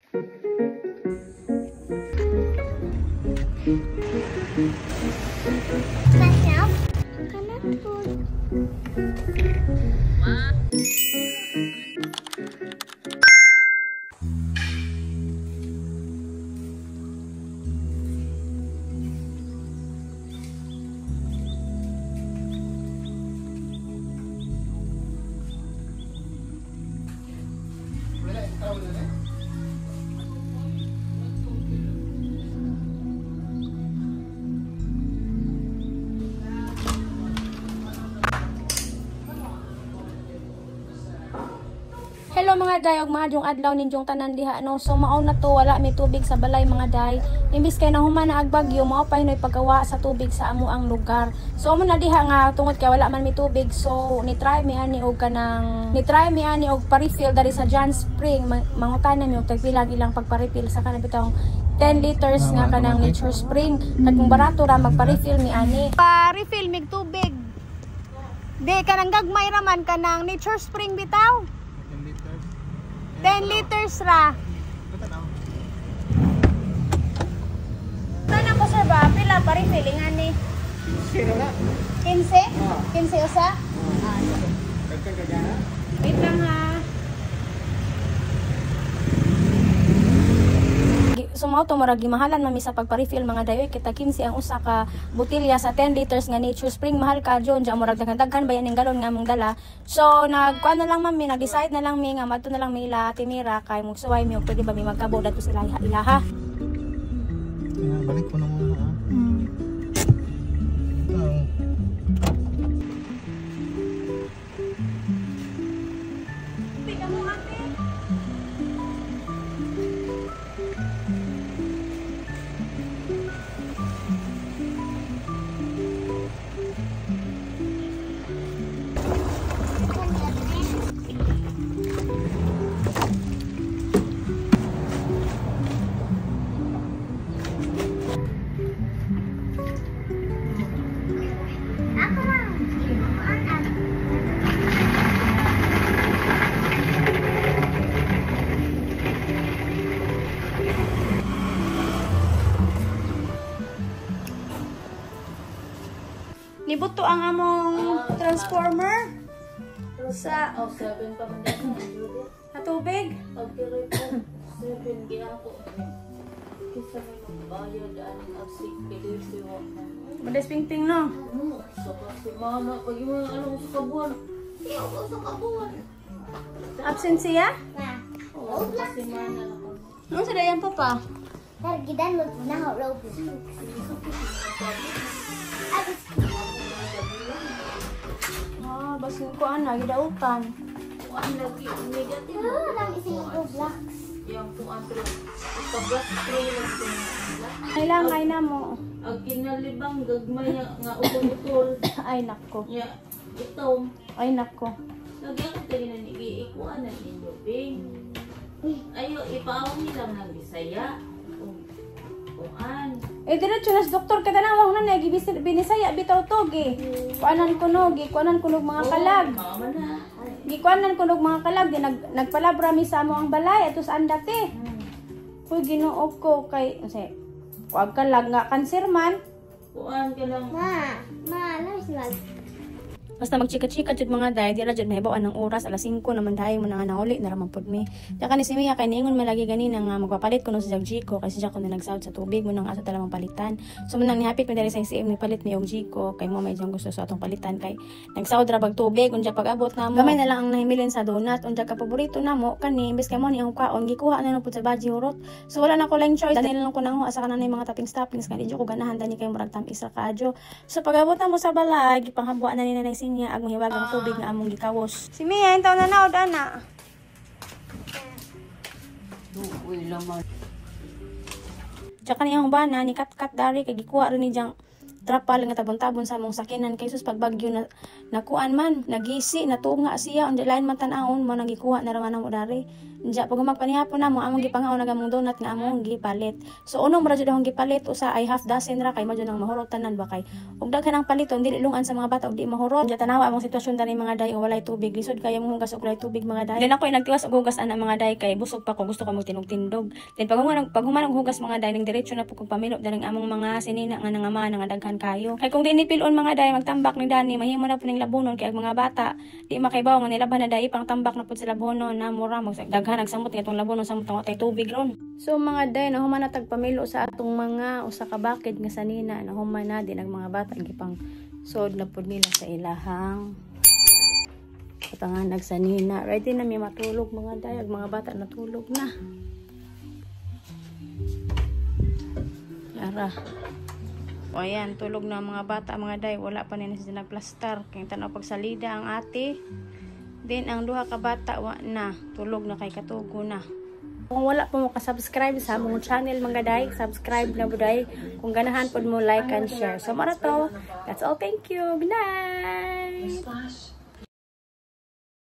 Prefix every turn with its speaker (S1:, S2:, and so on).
S1: Masarap. Kanan po.
S2: Hello mga day, og mahadlong adlaw ninjong tanan diha no. So mao na to, wala may tubig sa balay mga day. Imbis kay nahuman na ag bagyo, mao pa hinoy paggawa sa tubig sa amo ang lugar. So amo na diha nga tungod kay wala man may tubig, so ni try mi ani og pa-refill dari sa John Spring. Mangutanan mi og tagpilang ilang pagpa-refill sa kanang bitong 10 liters nga kanang Nature Spring. Kag kung barato ra magpa-refill mi ani. Pa-refill mig tubig. Di kanang gagmay ra man kanang Nature Spring bitaw. 10 liters ra. Tanang ko sir ba, pila pa refilling ani?
S3: 15 na.
S2: 15? 15 usa?
S3: Dagkan ka dyan ha?
S2: Wait lang ha. Sumaw to marag gimahalan mami sa pagpa-refill mga dayoy, kita 15 ang usa ka botelya sa 10 liters nga Nature Spring. Mahal ka John, diyan murag daghan ba yan ning galon nga among dala. So nagkuan na lang mami, nag-decide na lang mi nga madto na lang mi ila timira kay mugsuway mi og pwede ba mi magkabo dadto sila ilaha.
S3: Balik ko na muna ha.
S2: Tingnan mo ate. Nibuto ang among transformer sa
S4: 7 pa man din
S2: sa tubig.
S4: pagkiray po 7 gihapon kisa may magbayad ang agsig PDP wa
S2: Madas pingping no.
S4: so kasi mama pag yung alam sa kabuan iyo ko sa kabuan
S2: Absent siya?
S1: Na.
S4: oo kasi mana ako
S2: Ano sa dayan pa pa?
S1: Targidan mo na ho Roblox.
S2: Basin ko ana gidautan.
S4: kuan lagi negative
S1: Ah, lang ising Roblox.
S4: yang kuan pero tablas spray lang din
S2: Kailangan na mo.
S4: ang kinalibang gagmay nga utol-utol
S2: Ay nako.
S4: nya itom
S2: Ay nako.
S4: lagi ako tayo na nigiikuan ng inyo bing ayo ipaawang nilang ng Bisaya kuan
S2: Diretso nas doktor ka tanawang na binisaya bitaw to gi. Kuanan kuno mga kalag.
S4: mama na
S2: Gikuanan kuno mga kalag di nagpalabra mi sa amo ang balay ato sa andate. Kuy Ginoo ko kay say kuag kalag nga kanser man.
S4: kuan ka lang
S1: Ano mag?
S2: Basta magchika-chika jud mga day, di ra jud mahibaw anang oras alas 5 naman dayon mo na nga nauli na ra man pud mi. Tsaka ni si Mia kay niingon malagi ganina nga magpapalit ko no sa Jiko kasi siya ko na nagsawd sa tubig mo nang ato tala palitan. So man nang nihapit mi diri sa CM ni palit mi og Jiko kay mo may diyang gusto sa atong palitan kay nagsawd ra bag tubig unja pag-abot na mo. Gamay na lang ang nahimilin sa donut unja ka paborito namo kani imbes kay mo ni ang kwaon gikuha na pud sa baji hurot. So wala na ko lang choice dali lang ko nang asa kanang mga toppings kay di ko ganahan dani kay murag tamis ra kaadyo. So pag-abot na mo sa balay gipanghabuan na ni nanay niya ag mahiwagang tubig nga among gikawos. Si Mia, entaw na naod ana.
S4: uy laman
S2: Tsaka niyang bana ni kat dari kay gikuha rin ni jang trapal nga tabon-tabon sa among sakinan kay sus pag bagyo na nakuan man nagisi natunga siya on the line man tan-awon mo nang gikuha na ra man mo dari. Diya pag magpanihapon na mo among gipangaon nagamong donut nga among gipalit. So unong mara jud akong gipalit usa ay half dozen ra kay madyo nang mahurot tanan ba kay ug daghan ang paliton dili lungan sa mga bata ug di mahurot. Diya tanawa among sitwasyon dani mga day walay tubig lisod kay among hugas og walay tubig mga day. Then ako nagtiwas og hugas ana mga day kay busog pa ko gusto ko magtinog-tindog. Then pag human hugas mga day ning diretso na po kog pamilot daling among mga sinina nga nangama nga daghan kayo. Kay kung di ni pilon mga day magtambak ni Dani mahimo na po ning labunon kay ang mga bata di makaibaw nga nilaban na day pang tambak na pud sa labunon na mura daghan nagsamot nga itong labunon samot nga tay tubig ron. So mga day na human na tagpamilo sa atong mga usa ka bakid nga sanina na human na din ang mga bata gipang sod na pud nila sa ilahang katangan sanina. Ready na mi matulog mga day ag mga bata natulog na. Yara. O ayan, tulog na mga bata mga day. Wala pa nila sila nagplastar. Kaya tanaw pagsalida ang ate. Then ang duha ka bata wa na. Tulog na kay katugo na. Kung wala po mo ka-subscribe sa among channel mga day, subscribe na buday. Kung ganahan po mo like and share. So mara to. That's all. Thank you. Good night.